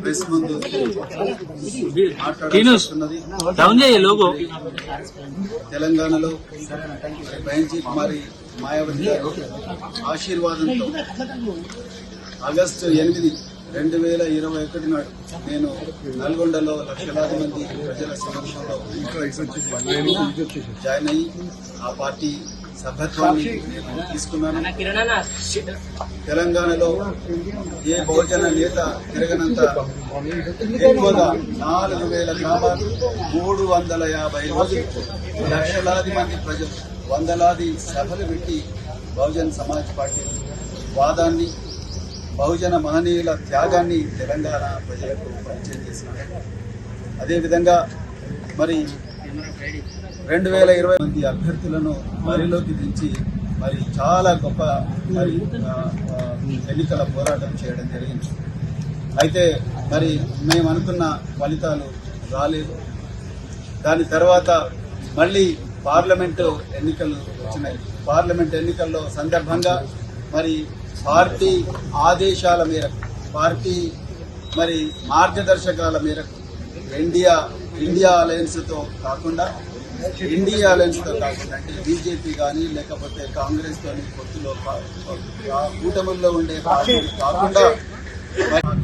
Press ముందు తెలంగాణలో బహన్జీ కుమారి మాయావతి గారి ఆశీర్వాదంతో ఆగస్టు 8, 2021 నాడు నేను నల్గొండలో లక్షలాది మంది ప్రజల సమక్షంలో జాయిన్ అయ్యి ఆ పార్టీ సభ్యత్వాన్ని నేను తీసుకున్నాను. తెలంగాణలో ఏ బహుజన నేత తిరగనంత ఎక్కువగా 4,000 గ్రామాలు 350 రోజులు లక్షలాది మంది ప్రజలు వందలాది సభలు పెట్టి బహుజన్ సమాజ్ పార్టీ వాదాన్ని బహుజన మహనీయుల త్యాగాన్ని తెలంగాణ ప్రజలకు పరిచయం చేసినారు. అదేవిధంగా మరి 2020 మంది అభ్యర్థులను బరిలోకి దించి మరి చాలా గొప్ప మరి ఎన్నికల పోరాటం చేయడం జరిగింది. అయితే మరి మేము అనుకున్న ఫలితాలు రాలేదు. దాని తర్వాత మళ్ళీ పార్లమెంటు ఎన్నికలు వచ్చినాయి. పార్లమెంట్ ఎన్నికల్లో సందర్భంగా మరి పార్టీ ఆదేశాల మేరకు, పార్టీ మరి మార్గదర్శకాల మేరకు ఇండియా అలయన్స్తో కాకుండా అంటే బీజేపీ కానీ లేకపోతే కాంగ్రెస్ కానీ పొత్తులో కూటమిల్లో ఉండే పార్టీలు కాకుండా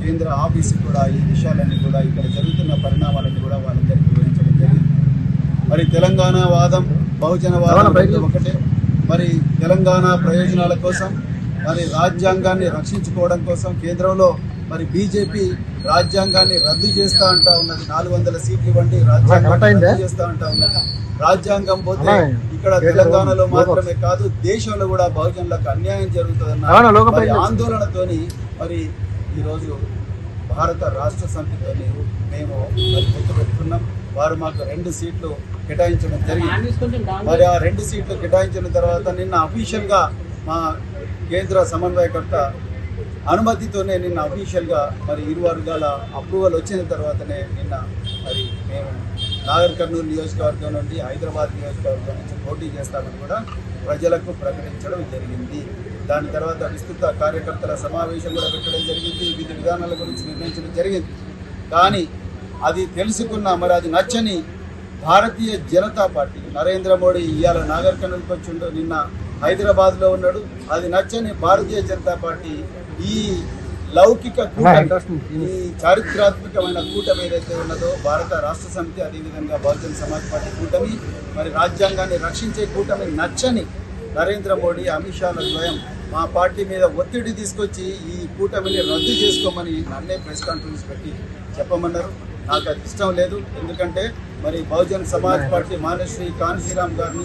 కేంద్ర ఆఫీసు కూడా ఈ విషయాలన్నీ కూడా ఇక్కడ జరుగుతున్న పరిణామాలన్నీ కూడా వాళ్ళందరికీ వివరించడం జరిగింది. మరి తెలంగాణ వాదం బహుజన వాదం ఒకటే. మరి తెలంగాణ ప్రయోజనాల కోసం మరి రాజ్యాంగాన్ని రక్షించుకోవడం కోసం కేంద్రంలో మరి బీజేపీ రాజ్యాంగాన్ని రద్దు చేస్తా అంటా ఉన్నది. 400 సీట్లు ఇవ్వండి, రాజ్యాంగాన్ని రద్దు చేస్తా అంటా ఉన్నది. రాజ్యాంగం పోతే ఇక్కడ తెలంగాణలో మాత్రమే కాదు దేశంలో కూడా బహుజనులకు అన్యాయం జరుగుతుందన్న ఆందోళనతోని మరి ఈరోజు భారత రాష్ట్ర సమితితోని మేము పొత్తు పెట్టుకున్నాం. వారు మాకు 2 సీట్లు కేటాయించడం జరిగింది. మరి ఆ 2 సీట్లు కేటాయించిన తర్వాత నిన్న అఫీషియల్గా మా కేంద్ర సమన్వయకర్త అనుమతితోనే నిన్న అఫీషియల్గా మరి ఇరు వర్గాల అప్రూవల్ వచ్చిన తర్వాతనే నిన్న మరి మేము నాగర్ కర్నూలు నియోజకవర్గం నుండి హైదరాబాద్ నియోజకవర్గం నుంచి పోటీ చేస్తామని కూడా ప్రజలకు ప్రకటించడం జరిగింది. దాని తర్వాత విస్తృత కార్యకర్తల సమావేశం కూడా పెట్టడం జరిగింది. విధి విధానాల గురించి నిర్ణయించడం జరిగింది. కానీ అది తెలుసుకున్న మరి అది నచ్చని భారతీయ జనతా పార్టీ నరేంద్ర మోడీ ఇవాళ నాగర్ కర్నూలుకి వచ్చిండు, నిన్న హైదరాబాద్లో ఉన్నాడు. అది నచ్చని భారతీయ జనతా పార్టీ ఈ లౌకిక కూటమి, ఈ చారిత్రాత్మకమైన కూటమి ఏదైతే ఉన్నదో భారత రాష్ట్ర సమితి, అదేవిధంగా బహుజన్ సమాజ్ పార్టీ కూటమి, మరి రాజ్యాంగాన్ని రక్షించే కూటమి నచ్చని నరేంద్ర మోడీ, అమిత్ షాల ద్వయం మా పార్టీ మీద ఒత్తిడి తీసుకొచ్చి ఈ కూటమిని రద్దు చేసుకోమని నన్నే ప్రెస్ కాన్ఫరెన్స్ పెట్టి చెప్పమన్నారు. నాకు అది ఇష్టం లేదు. ఎందుకంటే మరి బహుజన్ సమాజ్ పార్టీ మానశ్రీ కాన్సీరామ్ గారిని